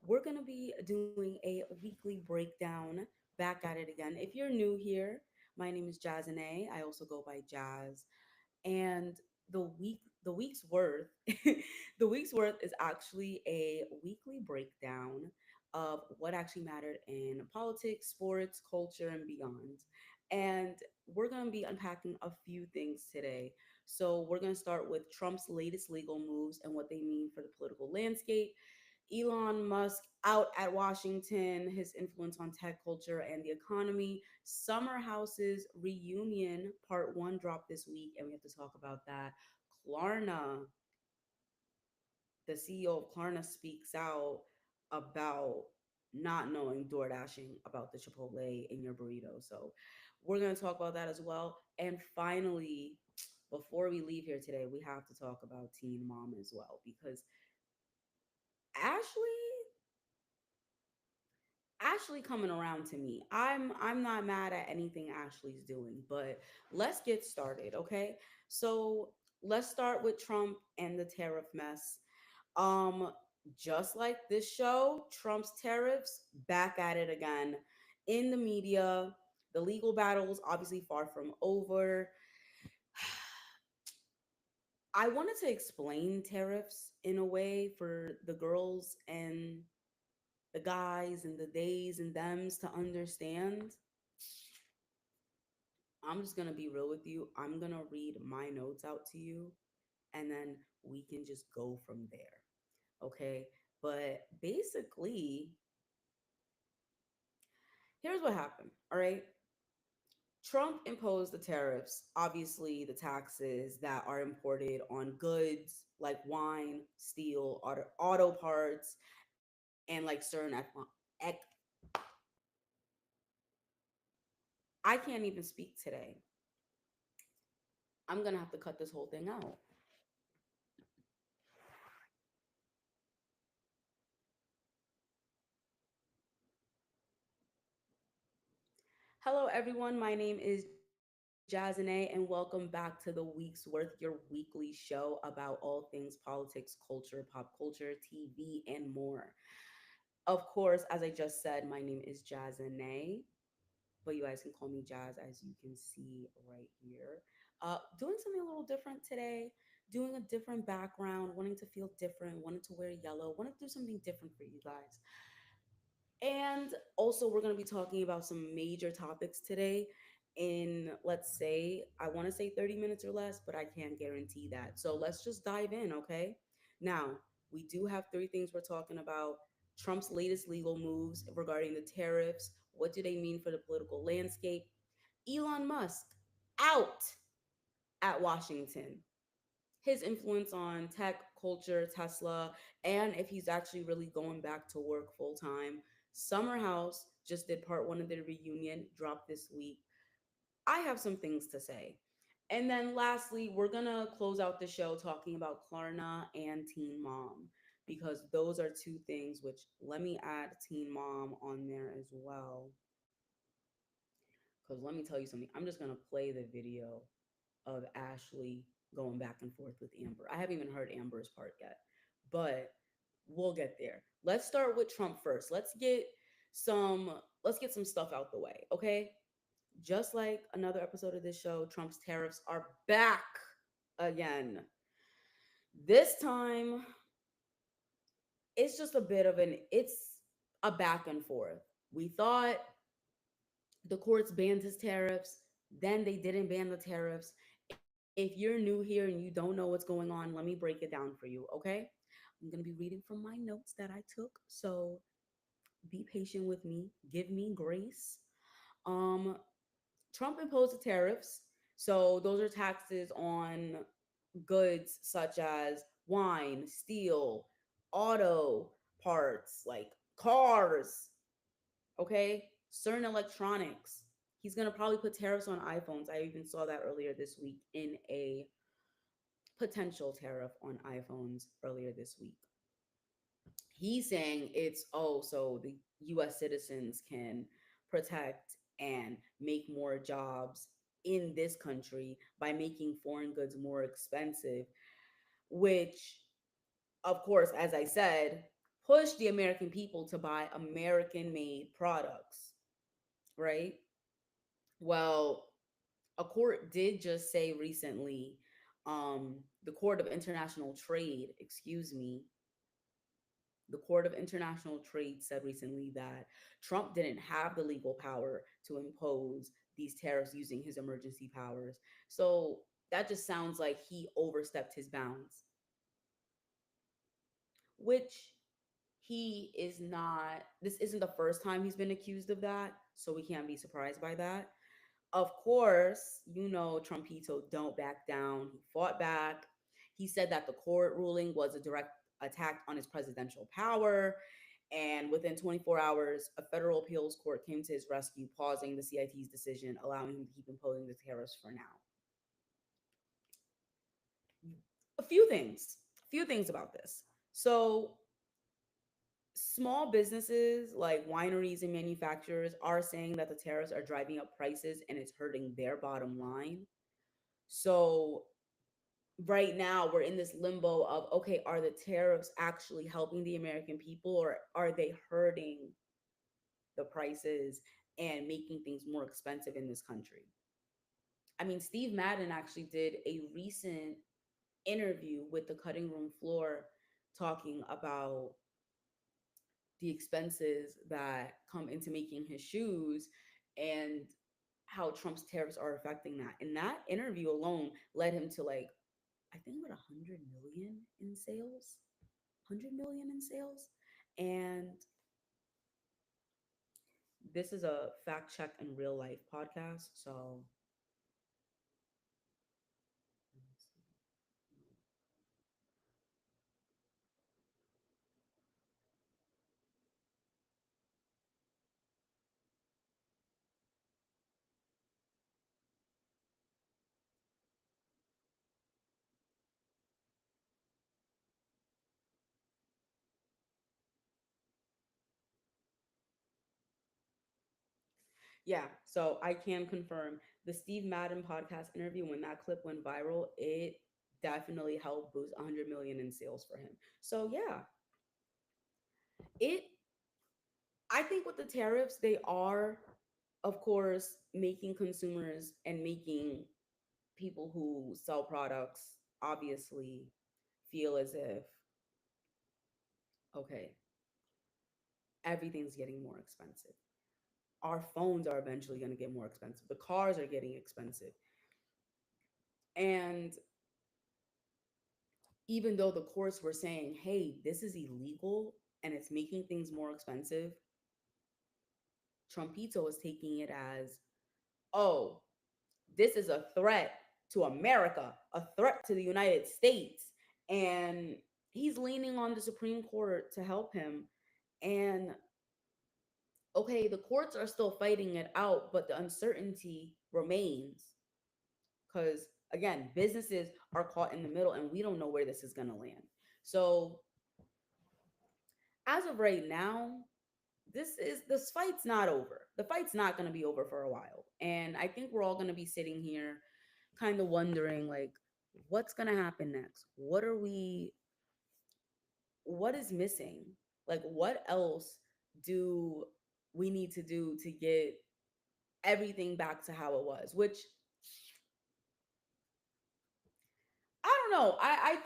we're going to be doing a weekly breakdown. Back at it again. If you're new here, my name is Jazane. I also go by Jazz. And the week's worth, the week's worth is actually a weekly breakdown of what actually mattered in politics, sports, culture, and beyond. And we're going to be unpacking a few things today. So, we're going to start with Trump's latest legal moves and what they mean for the political landscape. Elon Musk out at Washington, his influence on tech culture and the economy. Summer House's reunion part one dropped this week, and we have to talk about that. Klarna, the CEO of Klarna, speaks out about not knowing door dashing about the Chipotle in your burrito. So we're going to talk about that as well. And finally, before we leave here today, we have to talk about Teen Mom as well because Ashley Ashley coming around to me. I'm not mad at anything Ashley's doing, but let's get started, okay? So, let's start with Trump and the tariff mess. Um just like this show, Trump's tariffs back at it again in the media. The legal battle is obviously far from over. I wanted to explain tariffs in a way for the girls and the guys and the days and thems to understand. I'm just going to be real with you. I'm going to read my notes out to you and then we can just go from there. Okay. But basically, here's what happened. All right. Trump imposed the tariffs, obviously, the taxes that are imported on goods like wine, steel, auto parts, and like certain I can't even speak today. I'm going to have to cut this whole thing out. Hello, everyone. My name is Jazane, and welcome back to the Week's Worth, your weekly show about all things politics, culture, pop culture, TV, and more. Of course, as I just said, my name is Jazane, but you guys can call me Jazz, as you can see right here. Doing something a little different today, doing a different background, wanting to feel different, wanting to wear yellow, wanting to do something different for you guys. And also, we're going to be talking about some major topics today in, let's say, I want to say 30 minutes or less, but I can't guarantee that. So let's just dive in, okay? Now, we do have three things we're talking about: Trump's latest legal moves regarding the tariffs. What do they mean for the political landscape? Elon Musk out at Washington, his influence on tech culture, Tesla, and if he's actually really going back to work full time. Summer House just did part one of their reunion, dropped this week. I have some things to say. And then lastly, we're gonna close out the show talking about Klarna and Teen Mom because those are two things which, let me add Teen Mom on there as well. Because let me tell you something, I'm just gonna play the video of Ashley going back and forth with Amber. I haven't even heard Amber's part yet, but we'll get there. Let's start with Trump first. Some let's get some stuff out the way, okay? Just like another episode of this show, Trump's tariffs are back again. This time, it's a back and forth. We thought the courts banned his tariffs, then they didn't ban the tariffs. If you're new here and you don't know what's going on, let me break it down for you, okay? I'm going to be reading from my notes that I took, so be patient with me. Give me grace. Um Trump imposed the tariffs. So those are taxes on goods such as wine, steel, auto parts like cars, okay? Certain electronics. He's going to probably put tariffs on iPhones. I even saw that earlier this week in a potential tariff on iPhones earlier this week. He's saying it's, oh, so the US citizens can protect and make more jobs in this country by making foreign goods more expensive, which, of course, as I said, push the American people to buy American made products, right? Well, a court did just say recently, the Court of International Trade, excuse me, the Court of International Trade said recently that Trump didn't have the legal power to impose these tariffs using his emergency powers. So that just sounds like he overstepped his bounds, which he is not. This isn't the first time he's been accused of that, so we can't be surprised by that. Of course, Trumpito don't back down. He fought back. He said that the court ruling was a direct attack on his presidential power. And within 24 hours, a federal appeals court came to his rescue, pausing the CIT's decision, allowing him to keep imposing the tariffs for now. A few things about this. So, small businesses like wineries and manufacturers are saying that the tariffs are driving up prices and it's hurting their bottom line. So right now we're in this limbo of, okay, are the tariffs actually helping the American people, or are they hurting the prices and making things more expensive in this country? I mean, Steve Madden actually did a recent interview with the cutting room floor talking about the expenses that come into making his shoes and how Trump's tariffs are affecting that. And that interview alone led him to, like, I think about 100 million in sales. 100 million in sales. And this is a fact check in real life podcast. So yeah, so I can confirm the Steve Madden podcast interview, when that clip went viral, it definitely helped boost 100 million in sales for him. So yeah, it I think with the tariffs, they are, of course, making consumers and making people who sell products obviously feel as if, okay, everything's getting more expensive. Our phones are eventually going to get more expensive. The cars are getting expensive. And even though the courts were saying, hey, this is illegal and it's making things more expensive, Trumpito was taking it as, oh, this is a threat to America, a threat to the United States. And he's leaning on the Supreme Court to help him. And okay, the courts are still fighting it out, but the uncertainty remains because, again, businesses are caught in the middle and we don't know where this is going to land. So, as of right now, this fight's not over. The fight's not going to be over for a while. And I think we're all going to be sitting here kind of wondering, like, what's going to happen next? What is missing? Like, what else do we need to do to get everything back to how it was? Which, I don't know. I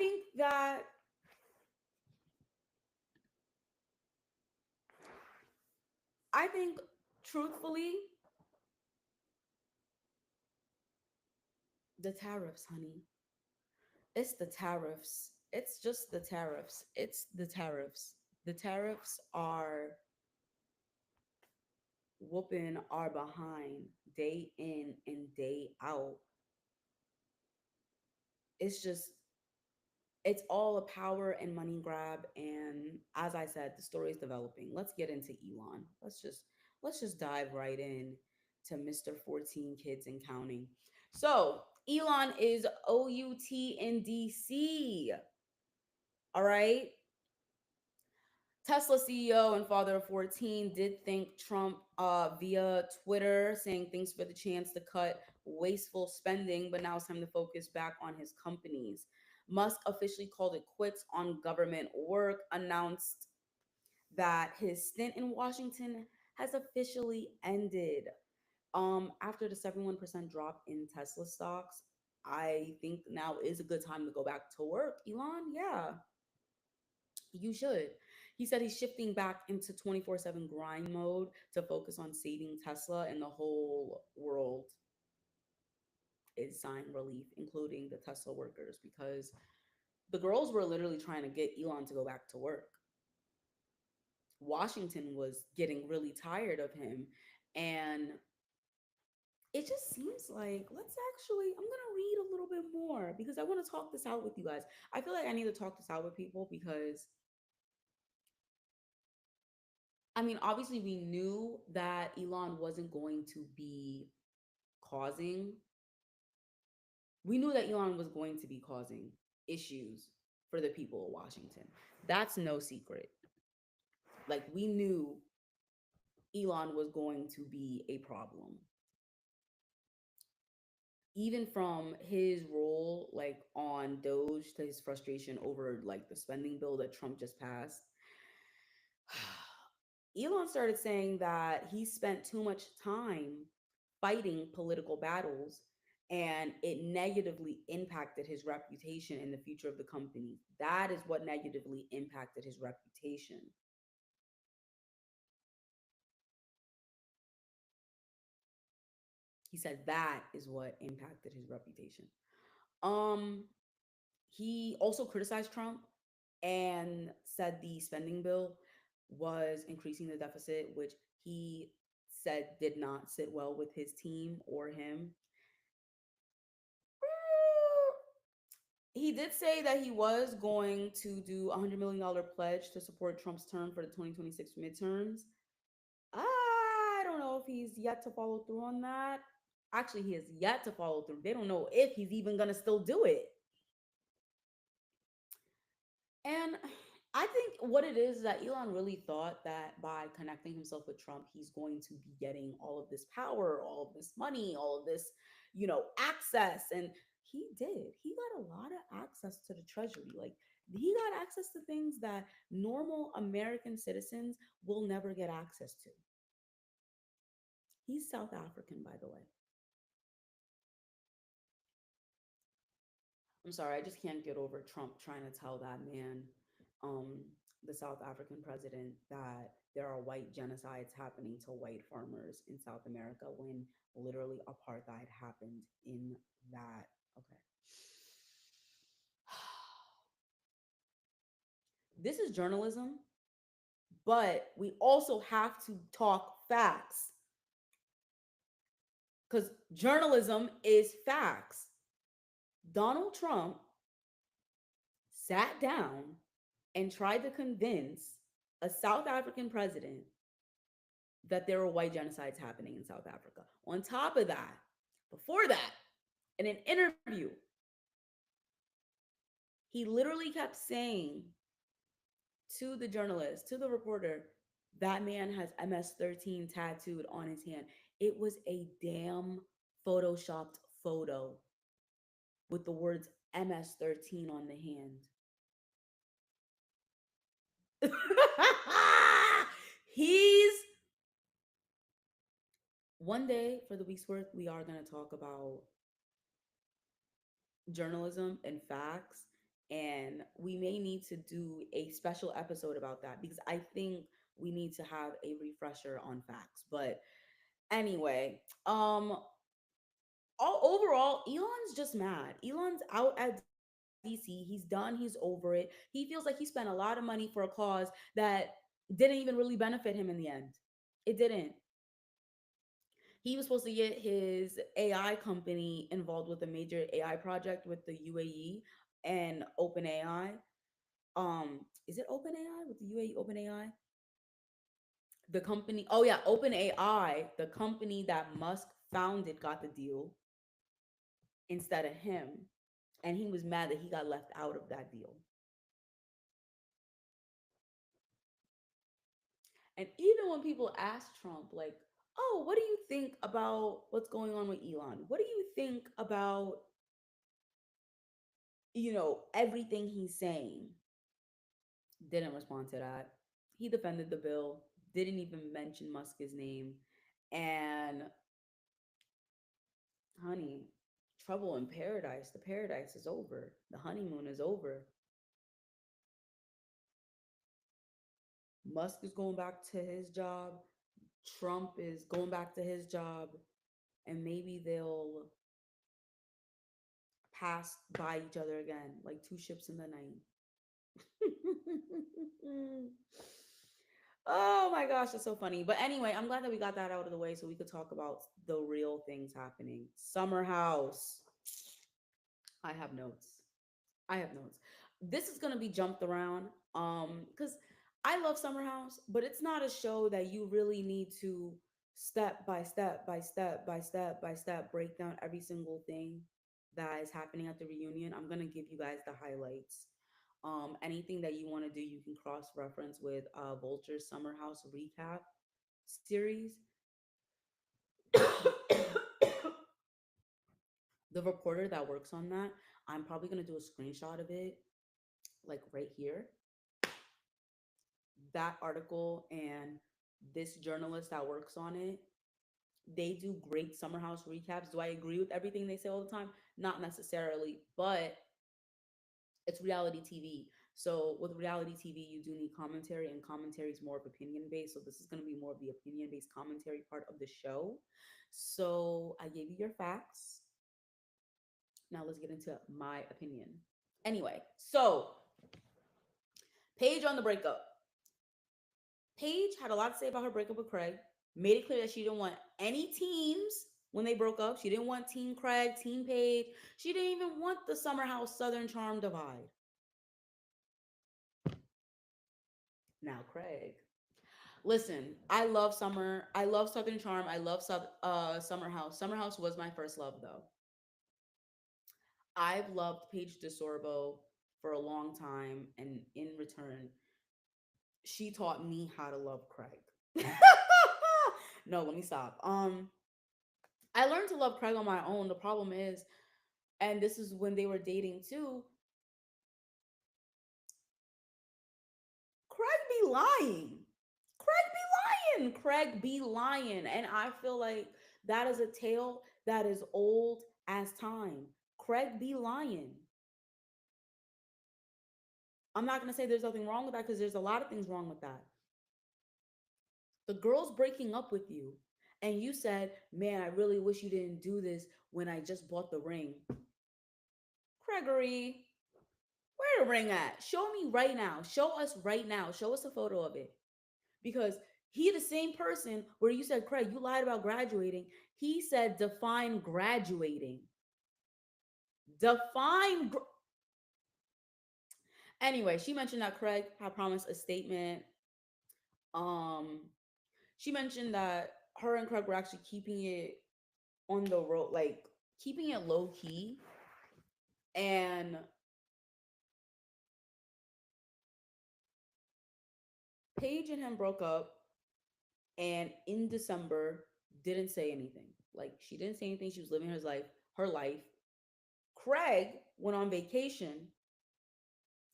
think truthfully, the tariffs, honey. It's the tariffs. It's just the tariffs. It's the tariffs. The tariffs are whooping our behind day in and day out. It's just, it's all a power and money grab. And as I said, the story is developing. Let's get into Elon. Let's just dive right in to Mr. 14 Kids and Counting. So Elon is OUT in DC. All right. Tesla CEO and father of 14 did thank Trump via Twitter, saying thanks for the chance to cut wasteful spending, but now it's time to focus back on his companies. Musk officially called it quits on government work, announced that his stint in Washington has officially ended. After the 71% drop in Tesla stocks, I think now is a good time to go back to work. Elon, yeah, you should. He said he's shifting back into 24/7 grind mode to focus on saving Tesla, and the whole world is sighing relief, including the Tesla workers, because the girls were literally trying to get Elon to go back to work. Washington was getting really tired of him. And it just seems like, let's actually, I'm going to read a little bit more because I want to talk this out with you guys. I feel like I need to talk this out with people because, I mean, obviously, we knew that Elon wasn't going to be causing, we knew that Elon was going to be causing issues for the people of Washington. That's no secret. Like, we knew Elon was going to be a problem. Even from his role like on Doge to his frustration over like the spending bill that Trump just passed, Elon started saying that he spent too much time fighting political battles and it negatively impacted his reputation and the future of the company. That is what negatively impacted his reputation. He said that is what impacted his reputation. Um, he also criticized Trump and said the spending bill was increasing the deficit, which he said did not sit well with his team or him. He did say that he was going to do $100 million pledge to support Trump's term for the 2026 midterms. I don't know if he's yet to follow through on that. Actually, he has yet to follow through. They don't know if he's even going to still do it. And I think what it is that Elon really thought that by connecting himself with Trump, he's going to be getting all of this power, all of this money, all of this, access. And he did. He got a lot of access to the treasury. Like, he got access to things that normal American citizens will never get access to. He's South African, by the way. I'm sorry, I just can't get over Trump trying to tell that man, um, the South African president, that there are white genocides happening to white farmers in South America when literally apartheid happened in that. Okay. This is journalism, but we also have to talk facts because journalism is facts. Donald Trump sat down and tried to convince a South African president that there were white genocides happening in South Africa. On top of that, before that, in an interview, he literally kept saying to the journalist, to the reporter, that man has MS-13 tattooed on his hand. It was a damn photoshopped photo with the words MS-13 on the hand. He's One day for the week's worth, we are going to talk about journalism and facts. And we may need to do a special episode about that because I think we need to have a refresher on facts. But anyway, overall, Elon's just mad. Elon's out at DC. He's done. He's over it. He feels like he spent a lot of money for a cause that didn't even really benefit him in the end. It didn't. He was supposed to get his AI company involved with a major AI project with the UAE and OpenAI. Is it OpenAI with the UAE OpenAI? The company, oh yeah, OpenAI, the company that Musk founded, got the deal instead of him. And he was mad that he got left out of that deal. And even when people ask Trump, like, oh, what do you think about what's going on with Elon? What do you think about, everything he's saying? Didn't respond to that. He defended the bill, didn't even mention Musk's name. And honey, trouble in paradise. The paradise is over. The honeymoon is over. Musk is going back to his job. Trump is going back to his job. And maybe they'll pass by each other again, like two ships in the night. Oh my gosh, that's so funny. But anyway, I'm glad that we got that out of the way so we could talk about the real things happening. Summer House. I have notes. I have notes. This is gonna be jumped around. Because I love Summer House, but it's not a show that you really need to step by step by step by step by step break down every single thing that is happening at the reunion. I'm gonna give you guys the highlights. Anything that you want to do, you can cross reference with Vulture's Summer House recap series. The reporter that works on that, I'm probably gonna do a screenshot of it, like right here. That article and this journalist that works on it, they do great Summer House recaps. Do I agree with everything they say all the time? Not necessarily, but it's reality TV. So with reality TV, you do need commentary, and commentary is more of opinion based. So this is going to be more of the opinion based commentary part of the show. So I gave you your facts. Now let's get into my opinion. Anyway, so Paige on the breakup. Paige had a lot to say about her breakup with Craig. Made it clear that she didn't want any teams when they broke up. She didn't want Team Craig, Team Paige. She didn't even want the Summer House Southern Charm divide. Now Craig. Listen, I love Summer. I love Southern Charm. I love Summer House. Summer House was my first love though. I've loved Paige DeSorbo for a long time, and in return, she taught me how to love Craig. No, let me stop. I learned to love Craig on my own. The problem is, and this is when they were dating too, Craig be lying. Craig be lying. Craig be lying. And I feel like that is a tale that is old as time. Craig be lying. I'm not going to say there's nothing wrong with that because there's a lot of things wrong with that. The girl's breaking up with you, and you said, man, I really wish you didn't do this when I just bought the ring. Gregory, where the ring at? Show me right now. Show us right now. Show us a photo of it. Because he the same person where you said, Craig, you lied about graduating. He said, define graduating. Define. Anyway, she mentioned that Craig had promised a statement. Um, she mentioned that her and Craig were actually keeping it on the road, like keeping it low key. And Paige and him broke up, and in December didn't say anything. Like she didn't say anything. She was living her life. Craig went on vacation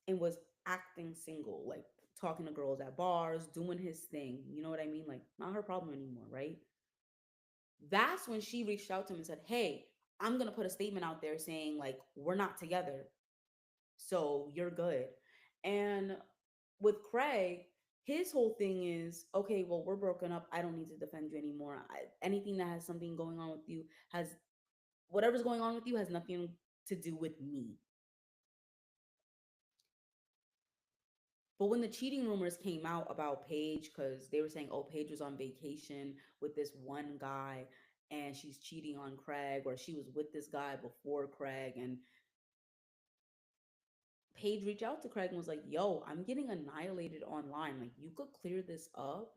and was acting single, like talking to girls at bars, doing his thing. You know what I mean? Like not her problem anymore, right? That's when she reached out to him and said, "Hey, I'm going to put a statement out there saying like we're not together. So you're good." And with Craig, his whole thing is, okay, well, we're broken up. I don't need to defend you anymore. Anything that has something going on with you has whatever's going on with you has nothing to do with me. But when the cheating rumors came out about Paige, because they were saying, oh, Paige was on vacation with this one guy and she's cheating on Craig, or she was with this guy before Craig, and Paige reached out to Craig and was like, yo, I'm getting annihilated online. Like, you could clear this up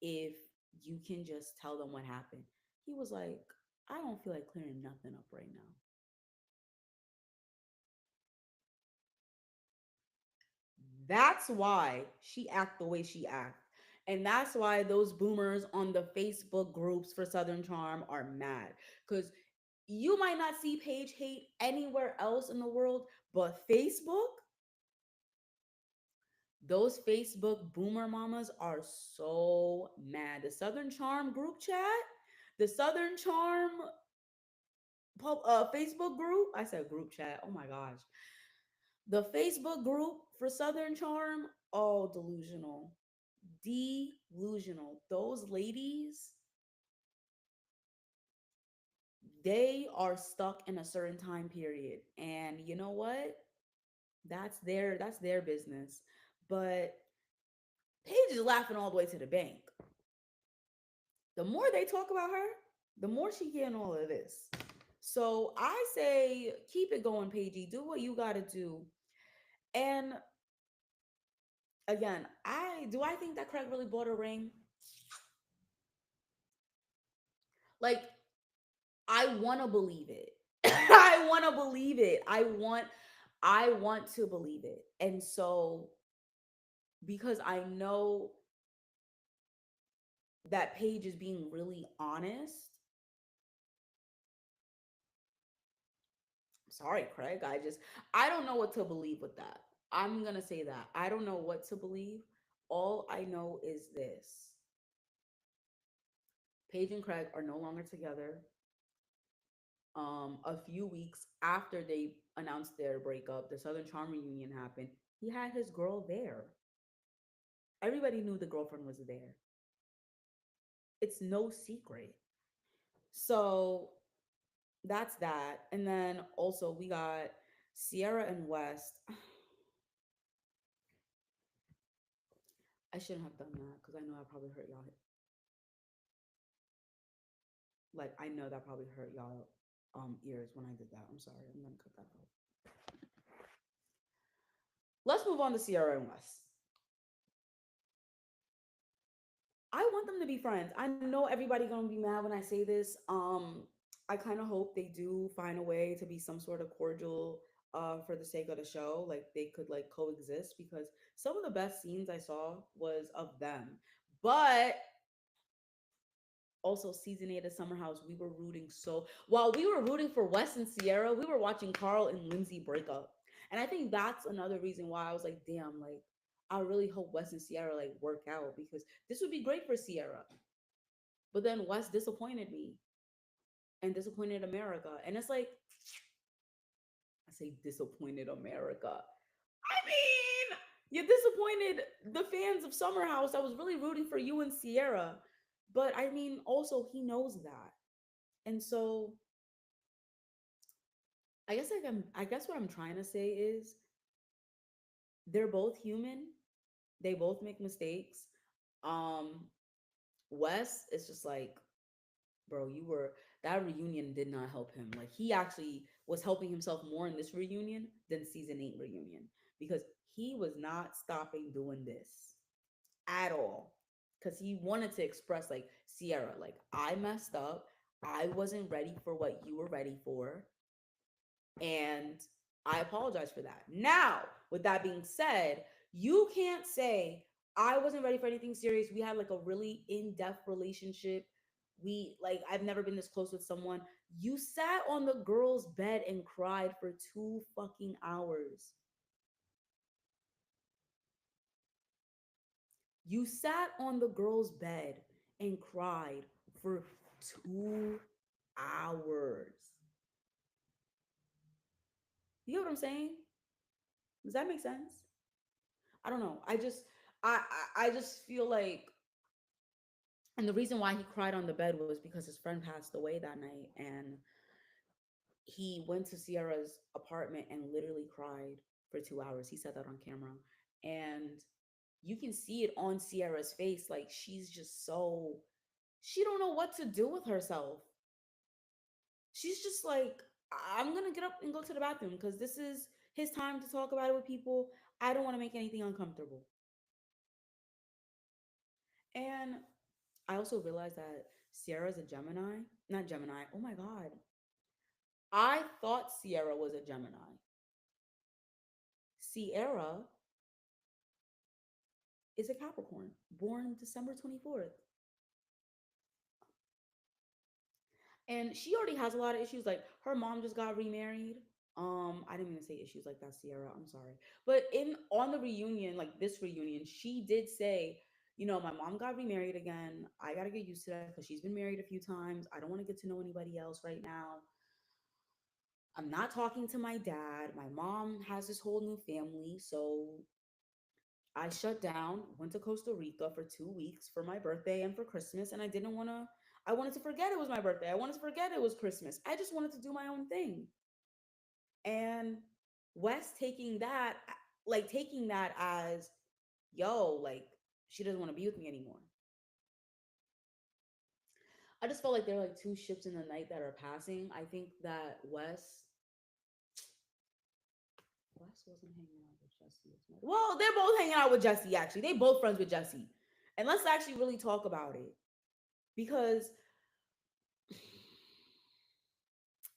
if you can just tell them what happened. He was like, I don't feel like clearing nothing up right now. That's why she act the way she act. And that's why those boomers on the Facebook groups for Southern Charm are mad. Because you might not see Paige hate anywhere else in the world, but Facebook, Those Facebook boomer mamas are so mad. The Southern Charm group chat, the Southern Charm Facebook group. I said group chat. Oh my gosh. The Facebook group for Southern Charm. Oh, delusional. Delusional. Those ladies, they are stuck in a certain time period. And you know what? That's their business. But Paige is laughing all the way to the bank. The more they talk about her, the more she getting all of this. So I say keep it going, Paigey. Do what you gotta do. And again, I think that Craig really bought a ring? Like, I wanna believe it. I wanna believe it. I want to believe it. And so because I know that Paige is being really honest. Sorry, Craig. I don't know what to believe with that. I'm going to say that. I don't know what to believe. All I know is this. Paige and Craig are no longer together. A few weeks after they announced their breakup, the Southern Charm reunion happened. He had his girl there. Everybody knew the girlfriend was there. It's no secret. So that's that. And then also we got Sierra and West. I shouldn't have done that because I know I probably hurt y'all. Like I know that probably hurt y'all ears when I did that. I'm sorry. I'm gonna cut that out. Let's move on to Sierra and West. I want them to be friends. I know everybody gonna be mad when I say this. I kind of hope they do find a way to be some sort of cordial for the sake of the show. Like they could like coexist because some of the best scenes I saw was of them. But also season 8 of Summer House, we were rooting so while we were rooting for Wes and Sierra, we were watching Carl and Lindsay break up. And I think that's another reason why I was like, damn, like I really hope Wes and Sierra like work out because this would be great for Sierra. But then Wes disappointed me and disappointed America. And it's like I say disappointed America. I mean, you disappointed the fans of Summer House. I was really rooting for you and Sierra. But I mean, also he knows that. And so I guess what I'm trying to say is they're both human. They both make mistakes. Um Wes is just like, bro, you were that reunion did not help him. Like he actually was helping himself more in this reunion than season 8 reunion because he was not stopping doing this at all. Cuz he wanted to express like Sierra, like I messed up. I wasn't ready for what you were ready for. And I apologize for that. Now, with that being said, you can't say I wasn't ready for anything serious. We had like a really in-depth relationship. I've never been this close with someone. You sat on the girl's bed and cried for 2 fucking hours. You sat on the girl's bed and cried for 2 hours. You know what I'm saying? Does that make sense? I don't know. I just feel like, and the reason why he cried on the bed was because his friend passed away that night, and he went to Sierra's apartment and literally cried for 2 hours. He said that on camera, and you can see it on Sierra's face. Like she's just so she don't know what to do with herself. She's just like, I'm gonna get up and go to the bathroom because this is his time to talk about it with people. I don't want to make anything uncomfortable. And I also realized that Sierra's a Gemini. Not Gemini. Oh my God. I thought Sierra was a Gemini. Sierra is a Capricorn, born December 24th. And she already has a lot of issues. Like her mom just got remarried. I didn't mean to say issues like that, Sierra. I'm sorry. But in on the reunion, like this reunion, she did say, my mom got remarried again. I gotta get used to that because she's been married a few times. I don't want to get to know anybody else right now. I'm not talking to my dad. My mom has this whole new family. So I shut down, went to Costa Rica for 2 weeks for my birthday and for Christmas. And I wanted to forget it was my birthday. I wanted to forget it was Christmas. I just wanted to do my own thing. And Wes taking that as, yo, like, she doesn't want to be with me anymore. I just felt like there were like two ships in the night that are passing. I think that Wes wasn't hanging out with Jesse as much. Well, they're both hanging out with Jesse, actually. They both friends with Jesse. And let's actually really talk about it. Because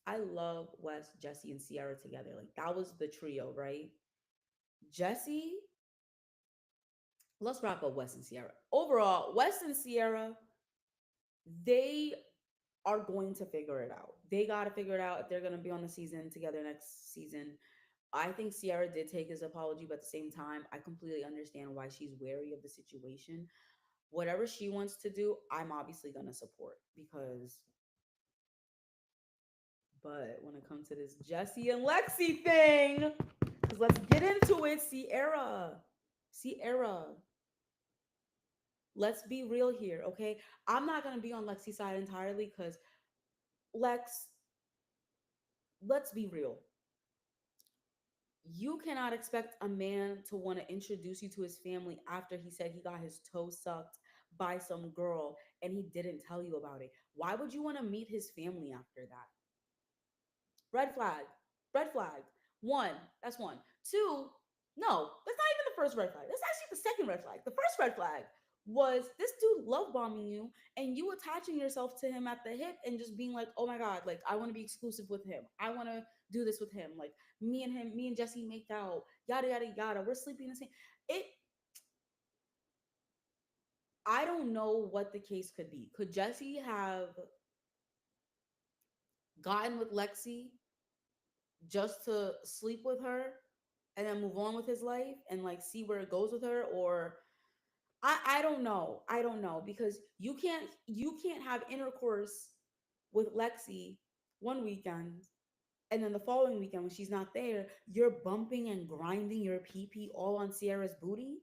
I love Wes, Jesse, and Sierra together. Like that was the trio, right? Jesse, let's wrap up Wes and Sierra. Overall, Wes and Sierra, they are going to figure it out. They got to figure it out if they're going to be on the season together next season. I think Sierra did take his apology, but at the same time, I completely understand why she's wary of the situation. Whatever she wants to do, I'm obviously going to support because, but when it comes to this Jesse and Lexi thing, because let's get into it, Sierra, let's be real here, okay? I'm not going to be on Lexi's side entirely because Lex, let's be real. You cannot expect a man to want to introduce you to his family after he said he got his toe sucked by some girl and he didn't tell you about it. Why would you want to meet his family after that? Red flag. Red flag. One, that's one. Two, no, that's not even the first red flag. That's actually the second red flag. The first red flag was this dude love bombing you and you attaching yourself to him at the hip and just being like, oh my God, like I want to be exclusive with him. I want to do this with him. Like me and Jesse make out, yada yada yada. We're sleeping in the same. It I don't know what the case could be. Could Jesse have gotten with Lexi just to sleep with her and then move on with his life and like see where it goes with her? Or I don't know. I don't know because you can't have intercourse with Lexi one weekend and then the following weekend when she's not there, you're bumping and grinding your pee pee all on Sierra's booty.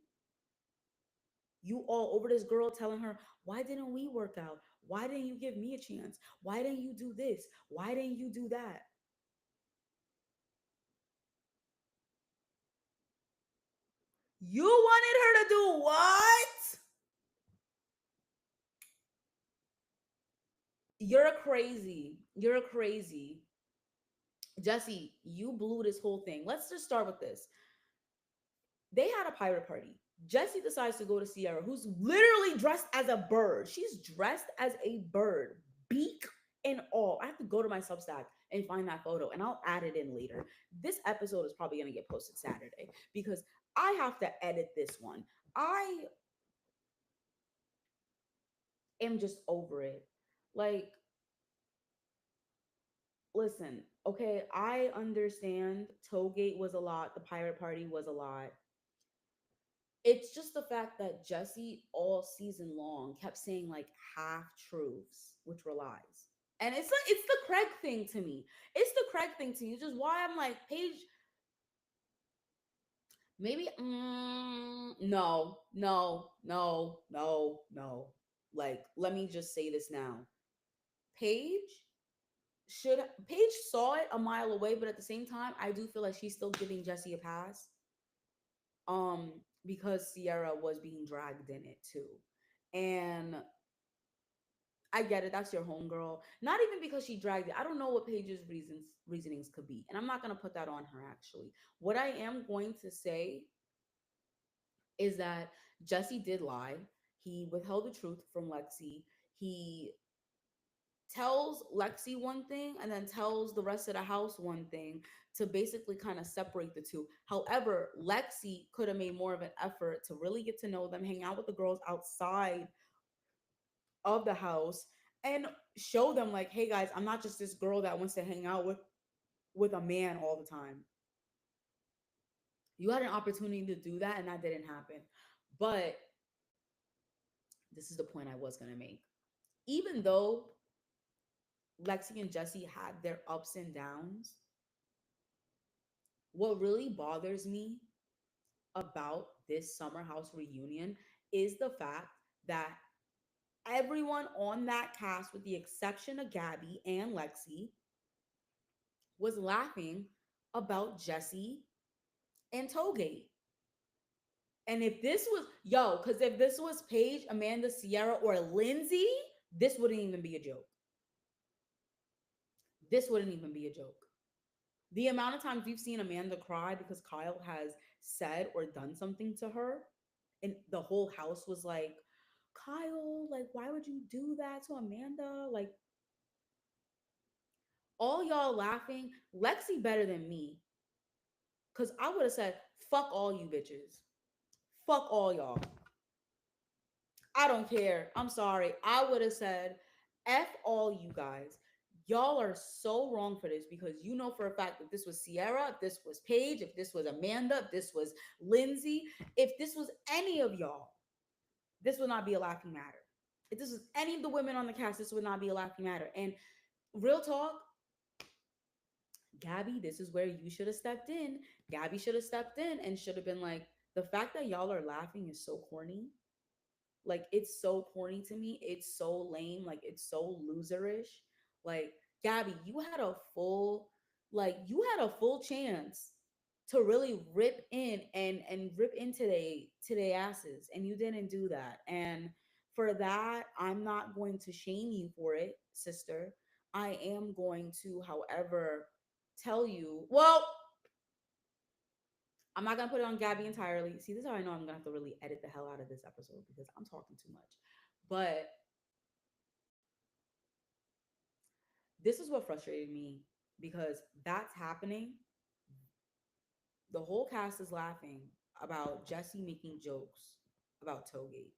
You all over this girl telling her, why didn't we work out? Why didn't you give me a chance? Why didn't you do this? Why didn't you do that? You wanted her to do what? You're crazy. You're crazy. Jesse, you blew this whole thing. Let's just start with this. They had a pirate party. Jesse decides to go to Sierra, who's literally dressed as a bird. She's dressed as a bird, beak and all. I have to go to my Substack and find that photo, and I'll add it in later. This episode is probably going to get posted Saturday because I have to edit this one. I am just over it. Like, listen, okay, I understand Tollgate was a lot, the pirate party was a lot. It's just the fact that Jesse all season long kept saying like half truths, which were lies. And it's the Craig thing to me. It's the Craig thing to me. It's just why I'm like, Paige, maybe no. Like, let me just say this now. Paige should Paige saw it a mile away, but at the same time, I do feel like she's still giving Jesse a pass. Um, because Sierra was being dragged in it too. And I get it, that's your homegirl. Not even because she dragged it. I don't know what Paige's reasonings could be. And I'm not gonna put that on her actually. What I am going to say is that Jesse did lie. He withheld the truth from Lexi. He tells Lexi one thing and then tells the rest of the house one thing to basically kind of separate the two. However, Lexi could have made more of an effort to really get to know them, hang out with the girls outside of the house, and show them, like, hey guys, I'm not just this girl that wants to hang out with with a man all the time. You had an opportunity to do that and that didn't happen. But this is the point I was going to make. Even though Lexi and Jesse had their ups and downs, what really bothers me about this summer house reunion is the fact that everyone on that cast, with the exception of Gabby and Lexi, was laughing about Jesse and Toegate. And if this was, yo, because if this was Paige, Amanda, Sierra, or Lindsay, this wouldn't even be a joke. This wouldn't even be a joke. The amount of times we've seen Amanda cry because Kyle has said or done something to her, and the whole house was like, Kyle, like, why would you do that to Amanda? Like, all y'all laughing. Lexi better than me. Because I would have said, fuck all you bitches. Fuck all y'all. I don't care. I'm sorry. I would have said, F all you guys. Y'all are so wrong for this because you know for a fact if this was Sierra, if this was Paige, if this was Amanda, if this was Lindsay, if this was any of y'all, this would not be a laughing matter. If this was any of the women on the cast, this would not be a laughing matter. And real talk, Gabby, this is where you should have stepped in. Gabby should have stepped in and should have been like, the fact that y'all are laughing is so corny. Like, it's so corny to me. It's so lame. Like, it's so loserish. Like, Gabby, you had a full chance to really rip in and rip into they asses, and you didn't do that. And for that, I'm not going to shame you for it, sister. I am going to, however, tell you, well, I'm not gonna put it on Gabby entirely. See, this is how I know I'm gonna have to really edit the hell out of this episode because I'm talking too much. But this is what frustrated me because that's happening. The whole cast is laughing about Jesse making jokes about Toegate.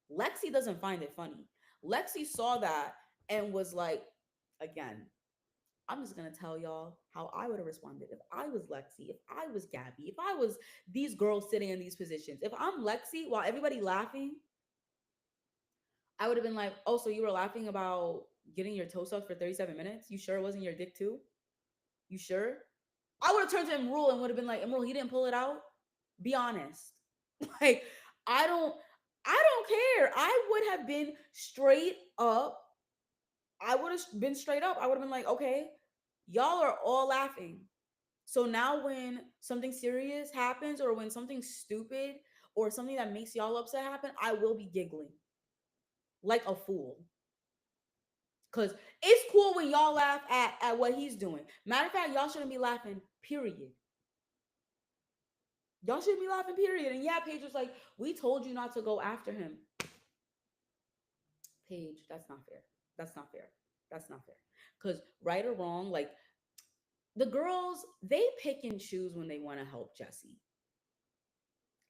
Lexi doesn't find it funny. Lexi saw that and was like, again, I'm just gonna tell y'all how I would have responded if I was Lexi, if I was Gabby, if I was these girls sitting in these positions. If I'm Lexi, while everybody laughing, I would have been like, "Oh, so you were laughing about getting your toe sucked for 37 minutes? You sure it wasn't your dick too? You sure?" I would have turned to Imrul and would have been like, "Imrul, he didn't pull it out. Be honest." Like, I don't, I don't care. I would have been straight up. I would have been straight up. I would have been like, "Okay, y'all are all laughing. So now when something serious happens or when something stupid or something that makes y'all upset happen, I will be giggling like a fool." Cause it's cool when y'all laugh at what he's doing. Matter of fact, y'all shouldn't be laughing, period. Y'all shouldn't be laughing, period. And yeah, Paige was like, we told you not to go after him. Paige, that's not fair. That's not fair. That's not fair. Cause right or wrong, like the girls, they pick and choose when they want to help Jesse.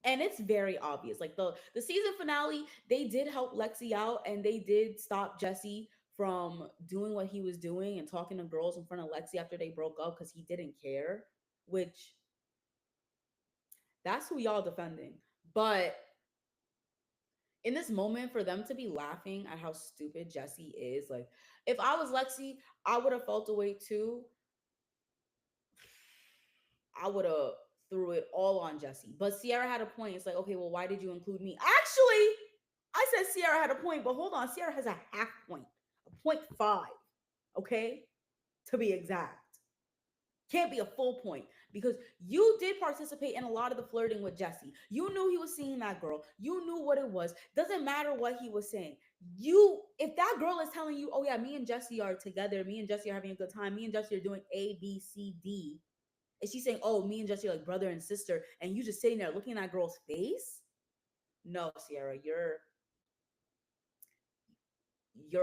And it's very obvious. Like the season finale, they did help Lexi out and they did stop Jesse from doing what he was doing and talking to girls in front of Lexi after they broke up because he didn't care, which that's who y'all defending. But in this moment, for them to be laughing at how stupid Jesse is, like if I was Lexi, I would have felt a way too. I would have threw it all on Jesse. But Sierra had a point. It's like, okay, well, why did you include me? Actually, I said Sierra had a point, but hold on. Sierra has a half point, a point five, okay? To be exact. Can't be a full point because you did participate in a lot of the flirting with Jesse. You knew he was seeing that girl. You knew what it was. Doesn't matter what he was saying. If that girl is telling you, oh yeah, me and Jesse are together, me and Jesse are having a good time, me and Jesse are doing A, B, C, D, and she's saying, oh, me and Jesse are like brother and sister, and you just sitting there looking at that girl's face, no, Sierra, you're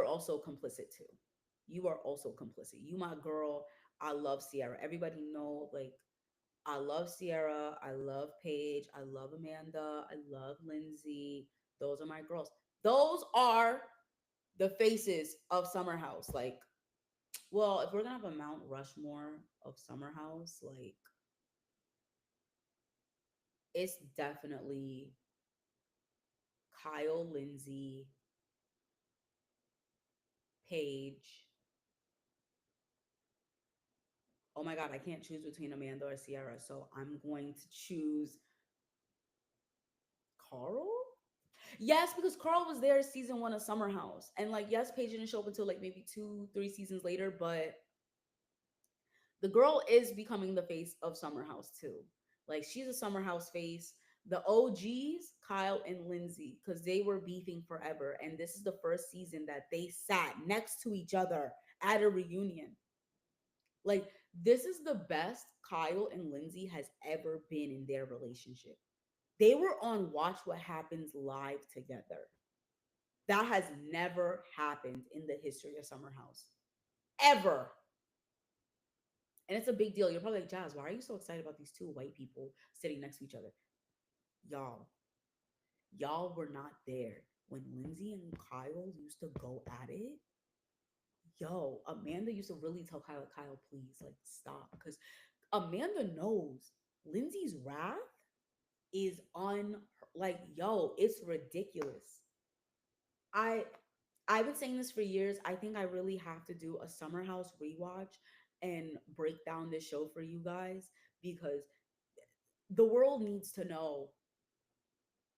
also complicit too. You are also complicit. You my girl. I love Sierra. Everybody know, like, I love Sierra. I love Paige. I love Amanda. I love Lindsay. Those are my girls. Those are the faces of Summer House. Like, Well, if we're gonna have a Mount Rushmore of Summer House, like it's definitely Kyle, Lindsay, Paige. Oh my god, I can't choose between Amanda or Sierra, so I'm going to choose Carl. Yes, because Carl was there season one of Summer House, and like yes, Paige didn't show up until like maybe 2, 3 seasons later, but the girl is becoming the face of Summer House too. Like she's a Summer House face. The OGs, Kyle and Lindsay, because they were beefing forever, and this is the first season that they sat next to each other at a reunion. Like this is the best Kyle and Lindsay has ever been in their relationship. They were on Watch What Happens live together. That has never happened in the history of Summer House. Ever. And it's a big deal. You're probably like, Jazz, why are you so excited about these two white people sitting next to each other? Y'all, y'all were not there when Lindsay and Kyle used to go at it. Yo, Amanda used to really tell Kyle, Kyle, please, like, stop. Because Amanda knows Lindsay's wrath is on, like, yo, it's ridiculous. I I've been saying this for years. I think I really have to do a Summer House rewatch and break down this show for you guys because the world needs to know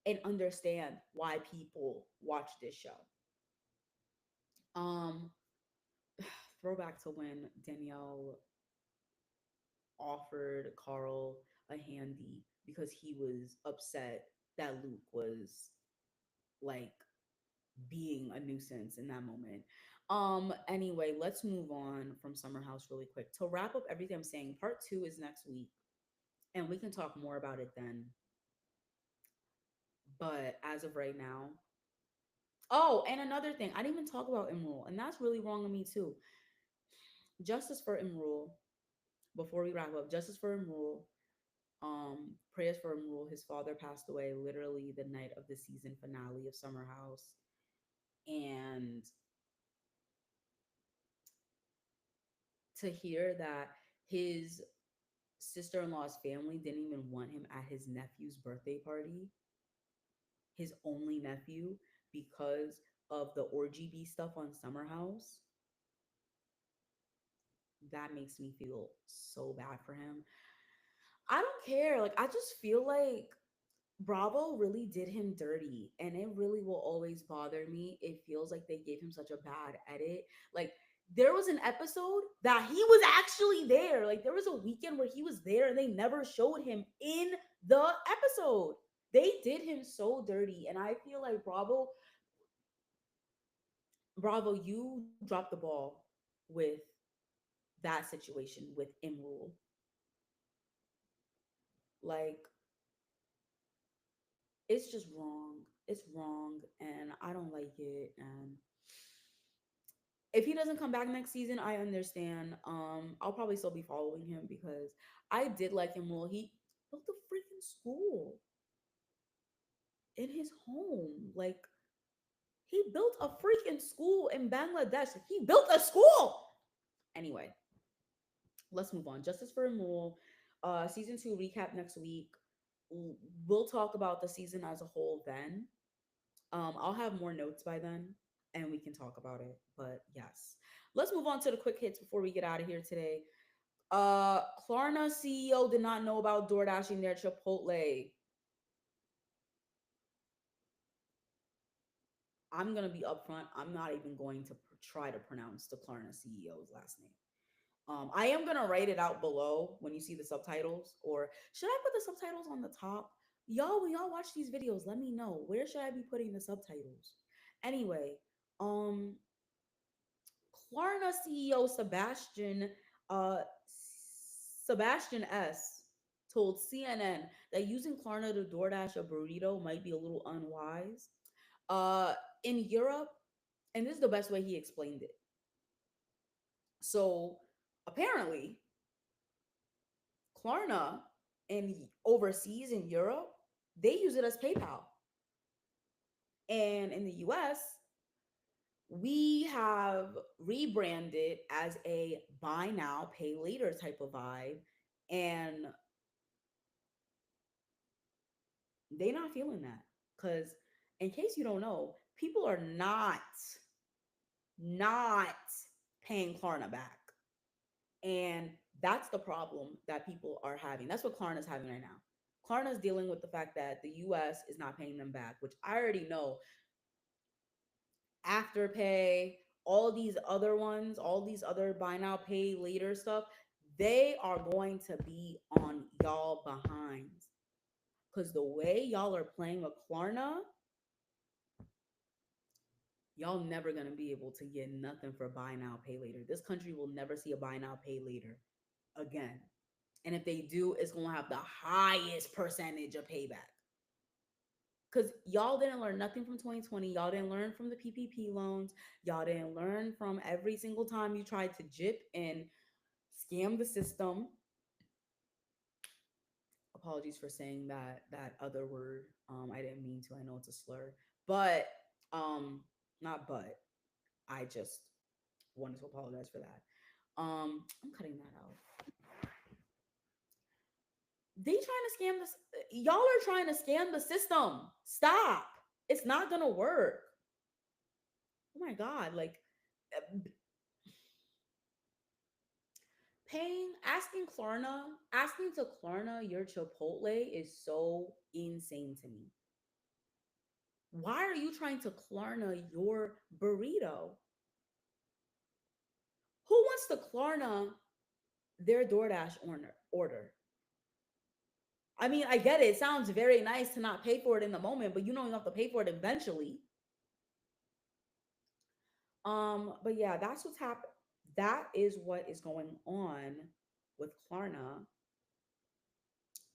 and understand why people watch this show. Um, throwback to when Danielle offered Carl a handy because he was upset that Luke was like being a nuisance in that moment. Anyway, let's move on from Summer House really quick. To wrap up everything I'm saying, part two is next week, and we can talk more about it then. But as of right now, oh, and another thing, I didn't even talk about Imrul, and that's really wrong of me too. Justice for Imrul. Before we wrap up, justice for Imrul. Prayers for Imrul. His father passed away literally the night of the season finale of Summer House, and to hear that his sister-in-law's family didn't even want him at his nephew's birthday party, his only nephew, because of the orgy B stuff on Summer House. That makes me feel so bad for him. I don't care. Like I just feel like Bravo really did him dirty, and it really will always bother me. It feels like they gave him such a bad edit. Like there was an episode that he was actually there. Like there was a weekend where he was there and they never showed him in the episode. They did him so dirty, and I feel like Bravo, you dropped the ball with that situation with Imrul. Like it's just wrong. It's wrong, and I don't like it. And if he doesn't come back next season, I understand. I'll probably still be following him because I did like him. Well, he built a freaking school in his home. Like he built a freaking school in Bangladesh. He built a school. Anyway, let's move on. Justice for Imul. Season two recap next week. We'll talk about the season as a whole then. I'll have more notes by then and we can talk about it. But yes. Let's move on to the quick hits before we get out of here today. Klarna CEO did not know about door dashing their Chipotle. I'm gonna be upfront. I'm not even going to try to pronounce the Klarna CEO's last name. I am gonna write it out below when you see the subtitles, or should I put the subtitles on the top? Y'all, when y'all watch these videos, let me know where should I be putting the subtitles. Anyway, um, Klarna CEO uh, Sebastian S told CNN that using Klarna to DoorDash a burrito might be a little unwise. In Europe, and this is the best way he explained it. So apparently, Klarna in overseas in Europe, they use it as PayPal. And in the US, we have rebranded as a buy now, pay later type of vibe. And they not feeling that. Because in case you don't know, people are not paying Klarna back. And that's the problem that people are having. That's what Klarna's having right now. Klarna's dealing with the fact that the US is not paying them back, which I already know. Afterpay, all these other ones, all these other buy now, pay later stuff, they are going to be on y'all behinds. Because the way y'all are playing with Klarna, y'all never gonna be able to get nothing for buy now, pay later. This country will never see a buy now, pay later again. And if they do, it's gonna have the highest percentage of payback. Because y'all didn't learn nothing from 2020. Y'all didn't learn from the PPP loans. Y'all didn't learn from every single time you tried to jip and scam the system. Apologies for saying that other word. I didn't mean to. I know it's a slur, but um, not but. I just wanted to apologize for that. I'm cutting that out. They trying to scam this. Y'all are trying to scam the system. Stop. It's not gonna work. Oh my god, like uh, asking to Klarna your Chipotle is so insane to me. Why are you trying to Klarna your burrito? Who wants to Klarna their DoorDash order? I mean, I get it. It sounds very nice to not pay for it in the moment, but you know you have to pay for it eventually. But yeah, that's what's happened. That is what is going on with Klarna.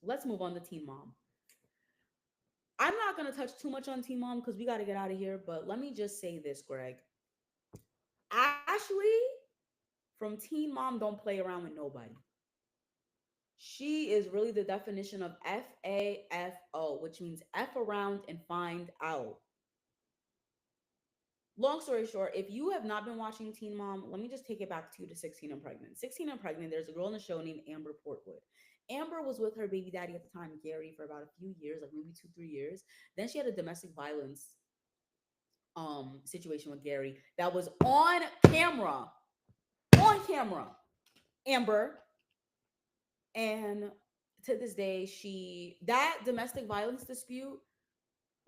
Let's move on to Teen Mom. I'm not gonna touch too much on Teen Mom because we got to get out of here. But let me just say this, Greg. Ashley from Teen Mom don't play around with nobody. She is really the definition of FAFO, which means F around and find out. Long story short, if you have not been watching Teen Mom, let me just take it back to you to 16 and Pregnant. 16 and Pregnant, there's a girl in the show named Amber Portwood. Amber was with her baby daddy at the time, Gary, for about a few years, like maybe 2, 3 years. Then she had a domestic violence situation with Gary that was on camera. On camera. Amber. And to this day, that domestic violence dispute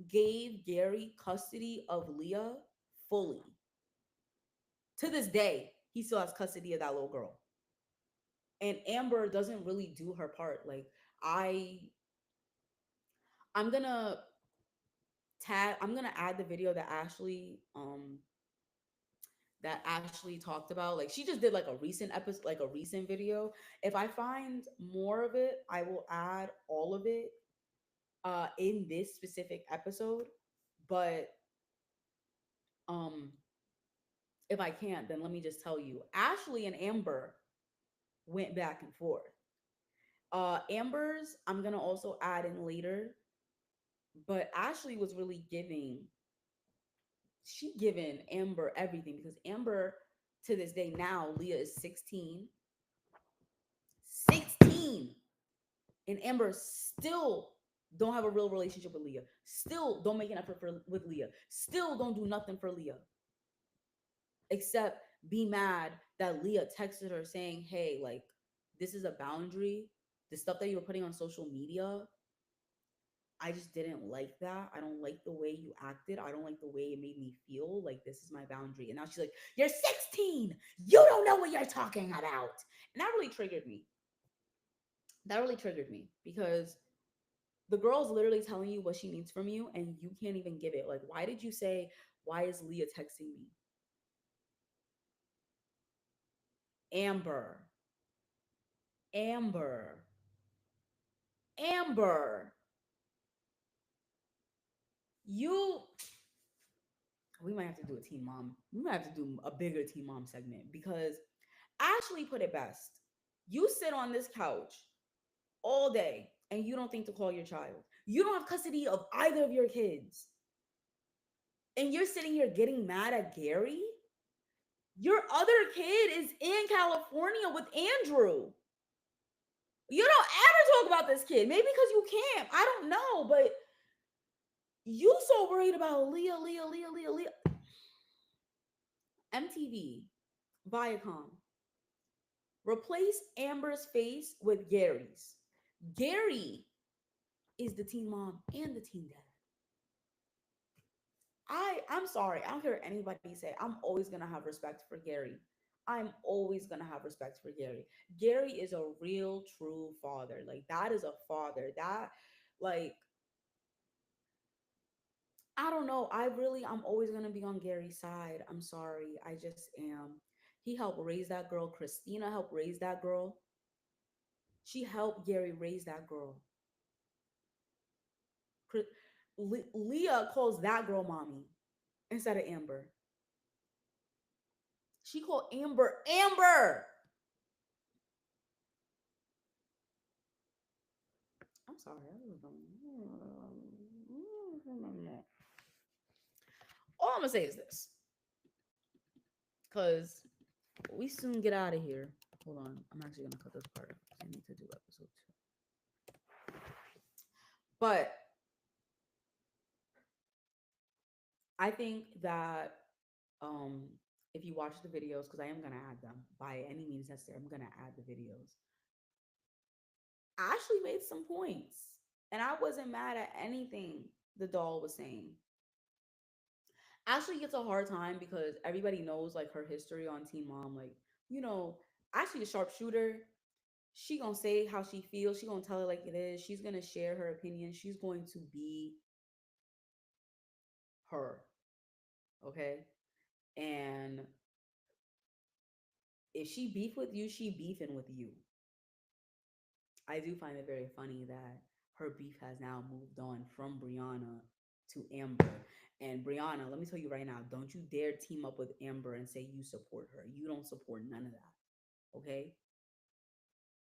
gave Gary custody of Leah fully. To this day, he still has custody of that little girl. And Amber doesn't really do her part. Like I I'm gonna I'm gonna add the video that Ashley talked about. Like she just did like a recent episode, like a recent video. If I find more of it, I will add all of it in this specific episode. But um if I can't, then let me just tell you. Ashley and Amber went back and forth. Amber's I'm gonna also add in later, but Ashley was really she given Amber everything because Amber to this day now, Leah is 16. 16. And Amber still don't have a real relationship with Leah. Still don't make an effort with Leah. Still don't do nothing for Leah. Except be mad that Leah texted her saying, hey, like, this is a boundary. The stuff that you were putting on social media, I just didn't like that. I don't like the way you acted. I don't like the way it made me feel. Like, this is my boundary. And now she's like, you're 16. You don't know what you're talking about. And that really triggered me. That really triggered me because the girl's literally telling you what she needs from you and you can't even give it. Like, why did you say, why is Leah texting me? Amber. Amber. Amber. You we might have to do a teen mom. We might have to do a bigger teen mom segment because Ashley put it best. You sit on this couch all day and you don't think to call your child. You don't have custody of either of your kids. And you're sitting here getting mad at Gary? Your other kid is in California with Andrew. You don't ever talk about this kid. Maybe because you can't. I don't know, but you so worried about Leah, Leah, Leah, Leah, Leah. MTV, Viacom, replace Amber's face with Gary's. Gary is the teen mom and the teen dad. I'm sorry. I don't care what anybody say. I'm always gonna have respect for Gary. I'm always gonna have respect for Gary. Gary is a real true father. Like that is a father. That like I don't know. I'm always gonna be on Gary's side. I'm sorry. I just am. He helped raise that girl. Christina helped raise that girl. She helped Gary raise that girl. Leah calls that girl mommy instead of Amber. She called Amber Amber. I'm sorry. All I'm gonna say is this, because we soon get out of here. Hold on, I'm actually gonna cut this part. I need to do episode 2. But I think that um if you watch the videos, because I am gonna add them by any means necessary, I'm gonna add the videos. Ashley made some points, and I wasn't mad at anything the doll was saying. Ashley gets a hard time because everybody knows like her history on Teen Mom. Like, you know, Ashley a sharpshooter. She gonna say how she feels. She gonna tell it like it is. She's gonna share her opinion. She's going to be her. Okay. And if she beef with you, she beefing with you. I do find it very funny that her beef has now moved on from Brianna to Amber. And Brianna, let me tell you right now, don't you dare team up with Amber and say you support her. You don't support none of that. Okay?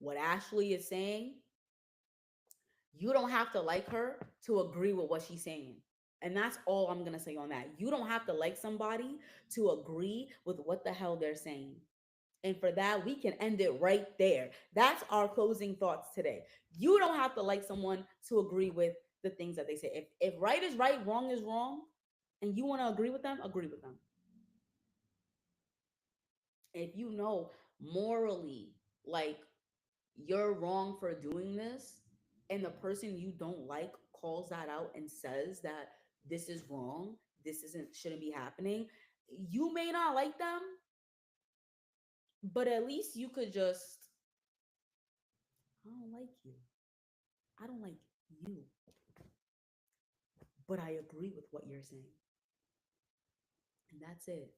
What Ashley is saying, you don't have to like her to agree with what she's saying. And that's all I'm going to say on that. You don't have to like somebody to agree with what the hell they're saying. And for that, we can end it right there. That's our closing thoughts today. You don't have to like someone to agree with the things that they say. If right is right, wrong is wrong, and you want to agree with them, agree with them. If you know morally, like you're wrong for doing this, and the person you don't like calls that out and says that this is wrong, this isn't shouldn't be happening, you may not like them, but at least you could just, I don't like you. I don't like you, but I agree with what you're saying. And that's it.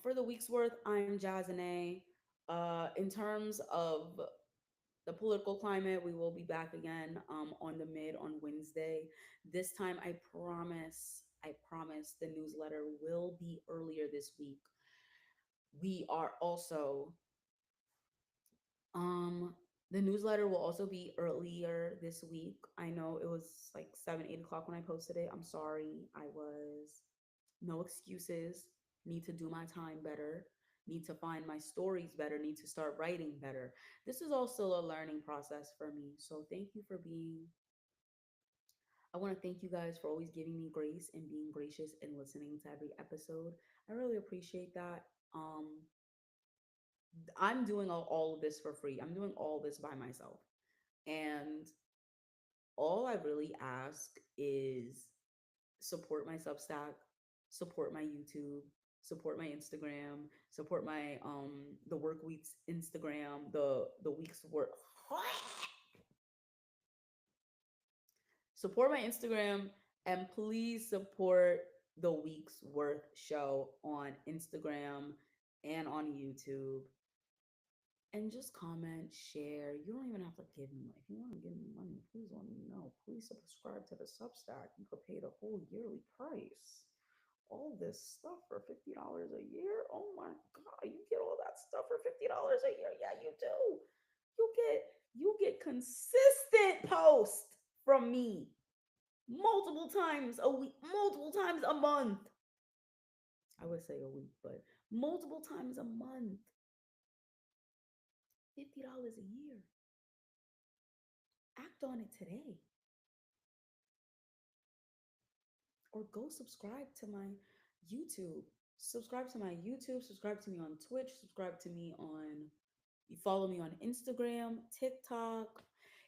For the week's worth, I'm Jazane. In terms of the political climate, we will be back again on the mid on Wednesday. This time, I promise the newsletter will be earlier this week. We are also um the newsletter will also be earlier this week. I know it was like 7, 8 o'clock when I posted it. I'm sorry. I was no excuses. Need to do my time better. Need to find my stories better. Need to start writing better. This is also a learning process for me. So thank you for being. I want to thank you guys for always giving me grace and being gracious and listening to every episode. I really appreciate that. I'm doing all of this for free. I'm doing all this by myself. And all I really ask is support my Substack, support my YouTube, support my Instagram, support my the work weeks Instagram, the week's work. Support my Instagram and please support the week's worth show on Instagram and on YouTube. And just comment, share. You don't even have to give me money. If you want to give me money, please let me know. Please subscribe to the Substack. You could pay the whole yearly price. All this stuff for $50 a year. Oh my god, you get all that stuff for $50 a year. Yeah, you do. You get consistent posts from me. multiple times a week, multiple times a month. I would say a week, but multiple times a month. $50 a year. Act on it today. Or go subscribe to my YouTube. Subscribe to my YouTube, subscribe to me on Twitch, subscribe to me on, you follow me on Instagram, TikTok.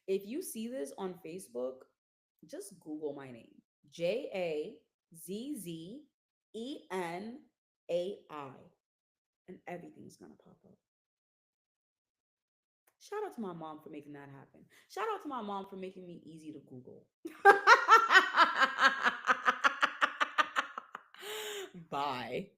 If you see this on Facebook, just Google my name. JAZZENAI. And everything's gonna pop up. Shout out to my mom for making that happen. Shout out to my mom for making me easy to Google. Bye.